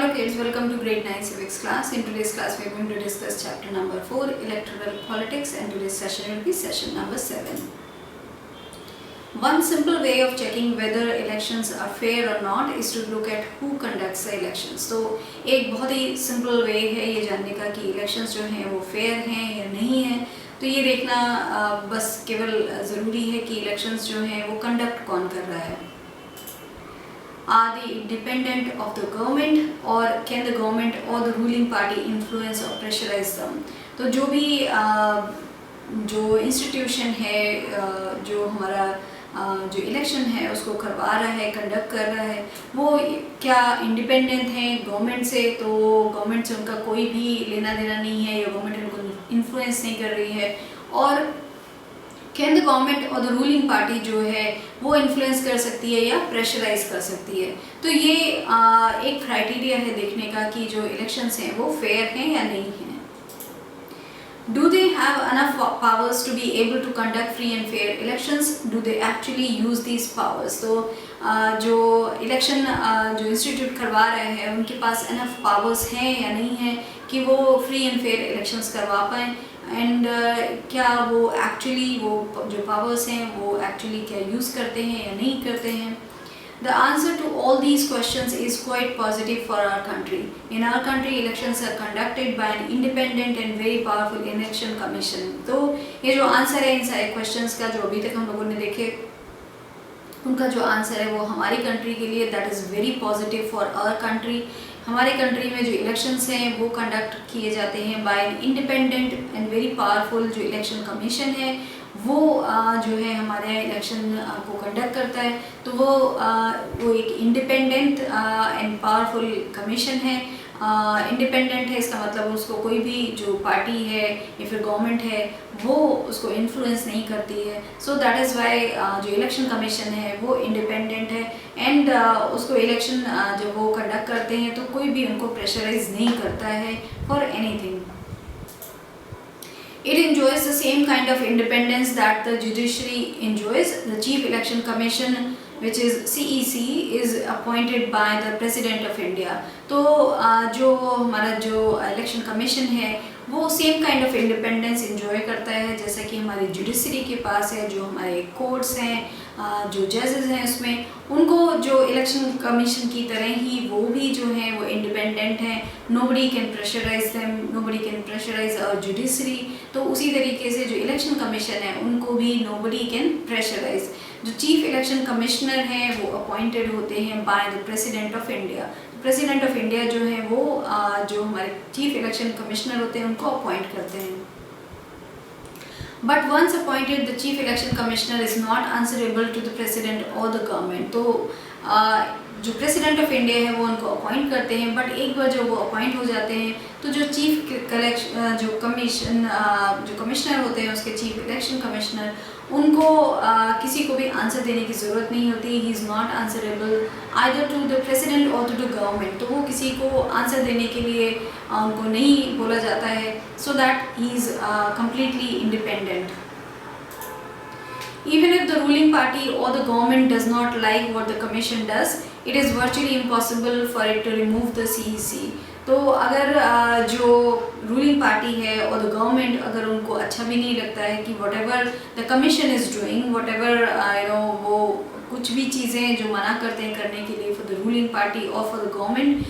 Hello kids, welcome to grade 9 civics class. In today's class we are going to discuss chapter number 4, electoral politics, and today's session will be session number 7. One simple way of checking whether elections are fair or not is to look at who conducts the elections. तो एक बहुत ही simple way है ये जानने का कि elections जो हैं वो fair हैं या नहीं हैं. तो ये देखना बस केवल ज़रूरी है कि elections जो हैं वो conduct कौन कर रहा है. Are they independent of the government or can the government or the ruling party influence or pressurize them? तो जो भी जो institution है जो हमारा जो इलेक्शन है उसको करवा रहा है, कंडक्ट कर रहा है, वो क्या इंडिपेंडेंट हैं गवर्नमेंट से? तो गवर्नमेंट से उनका कोई भी लेना देना नहीं है या गवर्नमेंट उनको इन्फ्लुएंस नहीं कर रही है. और कैन द गवर्नमेंट और द रूलिंग पार्टी जो है वो इन्फ्लुएंस कर सकती है या प्रेशराइज कर सकती है. तो ये एक क्राइटेरिया है देखने का कि जो इलेक्शंस हैं वो फेयर हैं या नहीं हैं. Do they have enough powers to be able to conduct free and fair elections? Do they actually use these powers? तो जो इलेक्शन जो इंस्टीट्यूट करवा रहे हैं उनके पास enough powers हैं या नहीं हैं कि वो फ्री एंड फेयर इलेक्शंस करवा पाएँ. एंड क्या वो एक्चुअली वो जो पावर्स हैं वो एक्चुअली क्या यूज़ करते हैं या नहीं करते हैं. The answer to all these questions is quite positive for our country. In our country, elections are conducted by an independent and very powerful election commission. तो ये जो आंसर है इन सारे क्वेश्चंस का जो अभी तक हम लोगों ने देखे उनका जो आंसर है वो हमारी कंट्री के लिए that is very positive for our country. हमारे कंट्री में जो इलेक्शंस हैं वो कंडक्ट किए जाते हैं by an independent and very powerful जो इलेक्शन कमीशन है वो जो है हमारे इलेक्शन को कंडक्ट करता है. तो वो एक इंडिपेंडेंट एंड पावरफुल कमीशन है. इंडिपेंडेंट है इसका मतलब उसको कोई भी जो पार्टी है या फिर गवर्नमेंट है वो उसको इन्फ्लुएंस नहीं करती है. सो दैट इज़ वाई जो इलेक्शन कमीशन है वो इंडिपेंडेंट है एंड उसको इलेक्शन जब वो कंडक्ट करते हैं तो कोई भी उनको प्रेशराइज नहीं करता है for anything. It enjoys the same kind of independence that the judiciary enjoys. The Chief Election Commission, which is CEC, is appointed by the President of India. तो जो हमारा जो इलेक्शन कमीशन है वो same kind of independence enjoy करता है जैसा कि हमारी जुडिशरी के पास है. जो हमारे कोर्ट्स हैं जो जजेस हैं उसमें उनको जो इलेक्शन कमीशन की तरह ही वो भी जो हैं वो इंडिपेंडेंट हैं. Nobody can pressurise them, nobody can pressurise our judiciary. तो उसी तरीके से जो इलेक्शन कमीशन है उनको भी नोबडी कैन प्रेशराइज. जो चीफ इलेक्शन कमिश्नर हैं वो अपॉइंटेड होते हैं by the president of India. President of India जो है वो जो हमारे चीफ इलेक्शन कमिश्नर होते हैं उनको अपॉइंट करते हैं. But once appointed, the chief election commissioner is not answerable to the president or the government. तो जो प्रेसिडेंट ऑफ इंडिया है वो उनको अपॉइंट करते हैं बट एक बार जब वो अपॉइंट हो जाते हैं तो जो चीफ जो कमिश्नर होते हैं उसके चीफ इलेक्शन कमिश्नर उनको किसी को भी आंसर देने की ज़रूरत नहीं होती. He is not answerable either to the president और टू द गवर्नमेंट. तो वो किसी को आंसर देने के लिए उनको नहीं बोला जाता है. So that he is completely independent. Even if the ruling party or the government does not like what the commission does, it is virtually impossible for it to remove the CEC. तो अगर जो ruling party है और the government अगर उनको अच्छा भी नहीं लगता है कि what ever the commission is doing, what ever वो कुछ भी चीज़ें जो मना करते हैं करने के लिए फॉर द रूलिंग पार्टी और फॉर द गवर्नमेंट,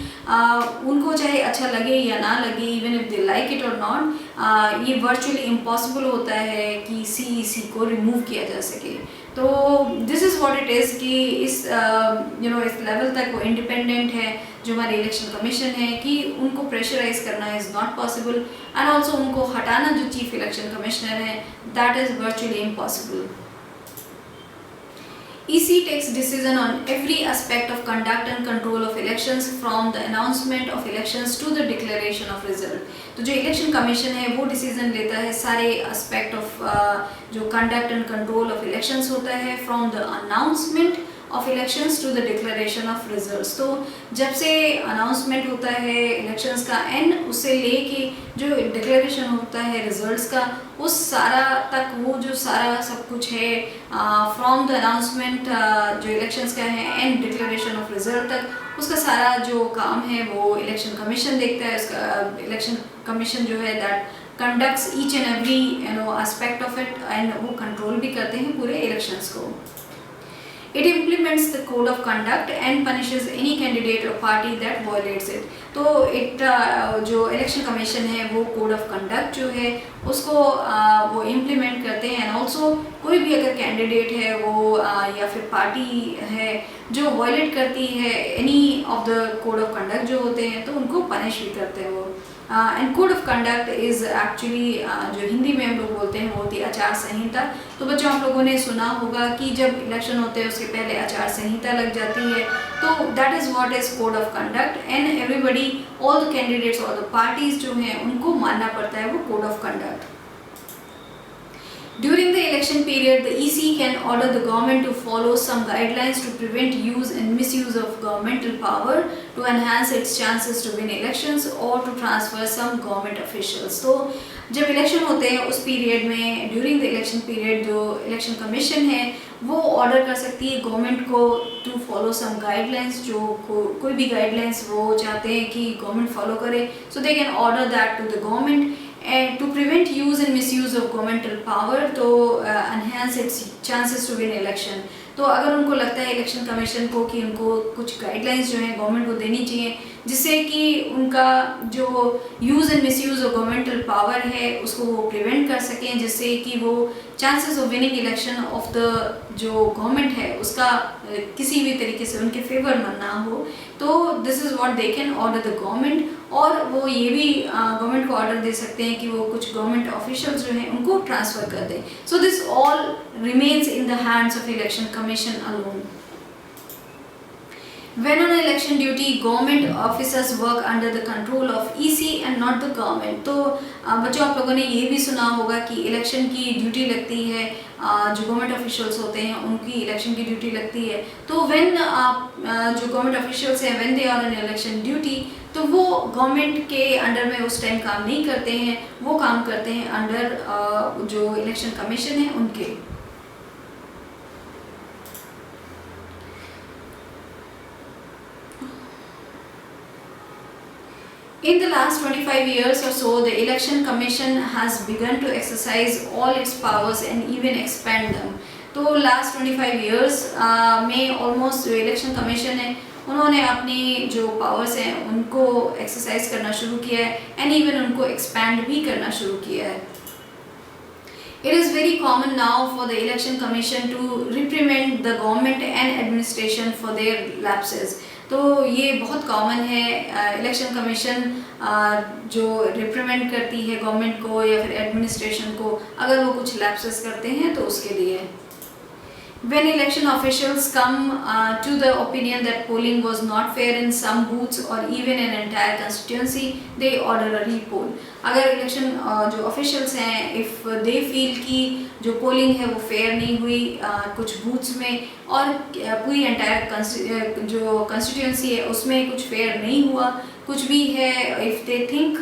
उनको चाहे अच्छा लगे या ना लगे, even if they like it और नॉट, ये वर्चुअली इम्पॉसिबल होता है कि CEC को रिमूव किया जा सके. तो this is what it is कि इस इस लेवल तक वो इंडिपेंडेंट है जो हमारे इलेक्शन कमीशन है कि उनको प्रेशराइज करना is not possible and also उनको हटाना जो चीफ इलेक्शन कमिश्नर है that is virtually impossible. EC takes decision on every aspect of conduct and control of elections from the announcement of elections to the declaration of result. तो जो election commission है वो decision लेता है सारे aspect of जो conduct and control of elections होता है from the announcement of elections to the declaration of results। तो जब से अनाउंसमेंट होता है इलेक्शंस का एंड उससे लेके जो डिक्लेरेशन होता है रिजल्ट्स का, उस सारा तक वो जो सारा सब कुछ है फ्रॉम द अनाउंसमेंट जो इलेक्शंस का है एंड डिक्लेरेशन ऑफ रिजल्ट तक, उसका सारा जो काम है वो इलेक्शन कमीशन देखता है। उसका इलेक्शन कमीशन जो है that conducts each and every aspect of it and वो कंट्रोल भी करते हैं पूरे इलेक्शंस को। It implements the code of conduct and punishes any candidate or party that violates it। तो जो इलेक्शन कमीशन है वो कोड ऑफ कंडक्ट जो है उसको वो इम्प्लीमेंट करते हैं एंड ऑल्सो कोई भी अगर कैंडिडेट है वो या फिर पार्टी है जो वायलेट करती है any of the code of conduct जो होते हैं तो उनको पनिश भी करते हैं वो। And code of conduct is actually जो हिंदी में हम लोग बोलते हैं वो होती है आचार संहिता। तो बच्चों आप लोगों ने सुना होगा कि जब इलेक्शन होते हैं उसके पहले आचार संहिता लग जाती है, तो that is what is code of conduct and everybody all the candidates और द पार्टीज जो हैं उनको मानना पड़ता है वो code of conduct. During the election period, the EC can order the government to follow some guidelines to prevent use and misuse of governmental power to enhance its chances to win elections or to transfer some government officials। तो जब election होते हैं उस period में during the election period जो election commission है वो order कर सकती है गवर्नमेंट को टू फॉलो सम गाइडलाइंस, जो कोई भी गाइडलाइंस वो चाहते हैं कि गवर्नमेंट फॉलो करे, so they can order that to the government and to prevent use and misuse of governmental power to enhance its chances to win election। तो अगर उनको लगता है इलेक्शन कमीशन को कि उनको कुछ गाइडलाइंस जो है गवर्नमेंट को देनी चाहिए जिससे कि उनका जो use and misuse of governmental power है उसको वो प्रिवेंट कर सकें, जिससे कि वो chances of winning election of the जो गवर्नमेंट है उसका किसी भी तरीके से उनके फेवर में ना हो, तो this is what they can order the government. और वो ये भी गवर्नमेंट को ऑर्डर दे सकते हैं कि वो कुछ गवर्नमेंट ऑफिशियल्स जो हैं उनको ट्रांसफ़र कर दें। So this all remains in the hands of election commission alone. When on election duty, government officers work under the control of EC and not the government। तो बच्चों आप लोगों ने ये भी सुना होगा कि इलेक्शन की ड्यूटी लगती है जो गवर्नमेंट ऑफिशियल्स होते हैं उनकी इलेक्शन की ड्यूटी लगती है। तो व्हेन जो गवर्नमेंट ऑफिशियल्स हैं when they are on election duty तो वो गवर्नमेंट के अंडर में उस टाइम काम नहीं करते हैं, वो काम करते हैं अंडर जो इलेक्शन कमीशन है उनके। In the last 25 years or so, the Election Commission has begun to exercise all its powers and even expand them। तो last 25 years में almost जो Election Commission है उन्होंने अपनी जो पावर्स हैं उनको एक्सरसाइज करना शुरू किया है एंड इवन उनको एक्सपैंड भी करना शुरू किया है। It is very common now for the Election Commission to reprimand the government and administration for their lapses। तो ये बहुत कॉमन है इलेक्शन कमीशन जो रिप्रीमेंट करती है गवर्नमेंट को या फिर एडमिनिस्ट्रेशन को अगर वो कुछ लैप्सेस करते हैं तो उसके लिए। When election officials come to the opinion that polling was not fair in some booths or even an entire constituency, they order a repoll। अगर इलेक्शन जो ऑफिशियल्स हैं इफ़ दे फील कि जो पोलिंग है वो फेयर नहीं हुई कुछ बूथ्स में और पूरी एंटायर जो कंस्टिट्यूंसी है उसमें कुछ फेयर नहीं हुआ, कुछ भी है, इफ़ दे थिंक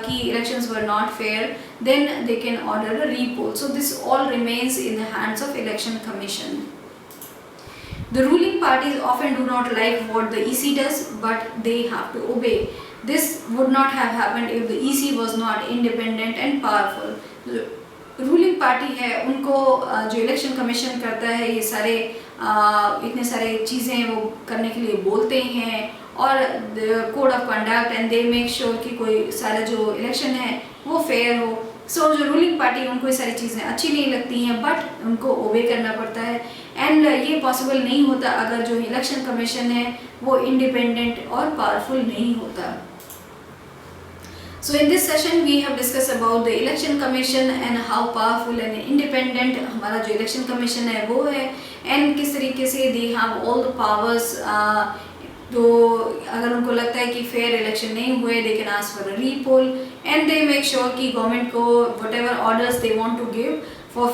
कि elections were not fair then they can order a repoll। So this all remains in the hands of election commission। The ruling parties often do not like what the EC does, but they have to obey। This would not have happened if the EC was not independent and powerful। Ruling party है उनको जो election commission करता है ये सारे इतने सारे चीज़ें वो करने के लिए बोलते हैं और code of conduct and they make sure कि कोई सारा जो इलेक्शन है वो फेयर हो। सो जो रूलिंग पार्टी उनको ये सारी चीज़ें अच्छी नहीं लगती हैं बट उनको ओबे करना पड़ता है एंड ये पॉसिबल नहीं होता अगर जो इलेक्शन कमीशन है वो इंडिपेंडेंट और पावरफुल नहीं होता। So in this session we have discussed about the election commission and how powerful and independent हमारा जो election commission है वो है and किस तरीके से they have all the powers। तो अगर उनको लगता है कि फेयर इलेक्शन नहीं हुए they can ask for a repoll and they make sure कि गवर्नमेंट को whatever orders they want to give for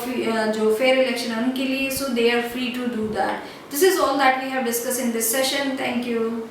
जो फेयर इलेक्शन है उनके लिए so they are free to do that। This is all that we have discussed in this session. Thank you.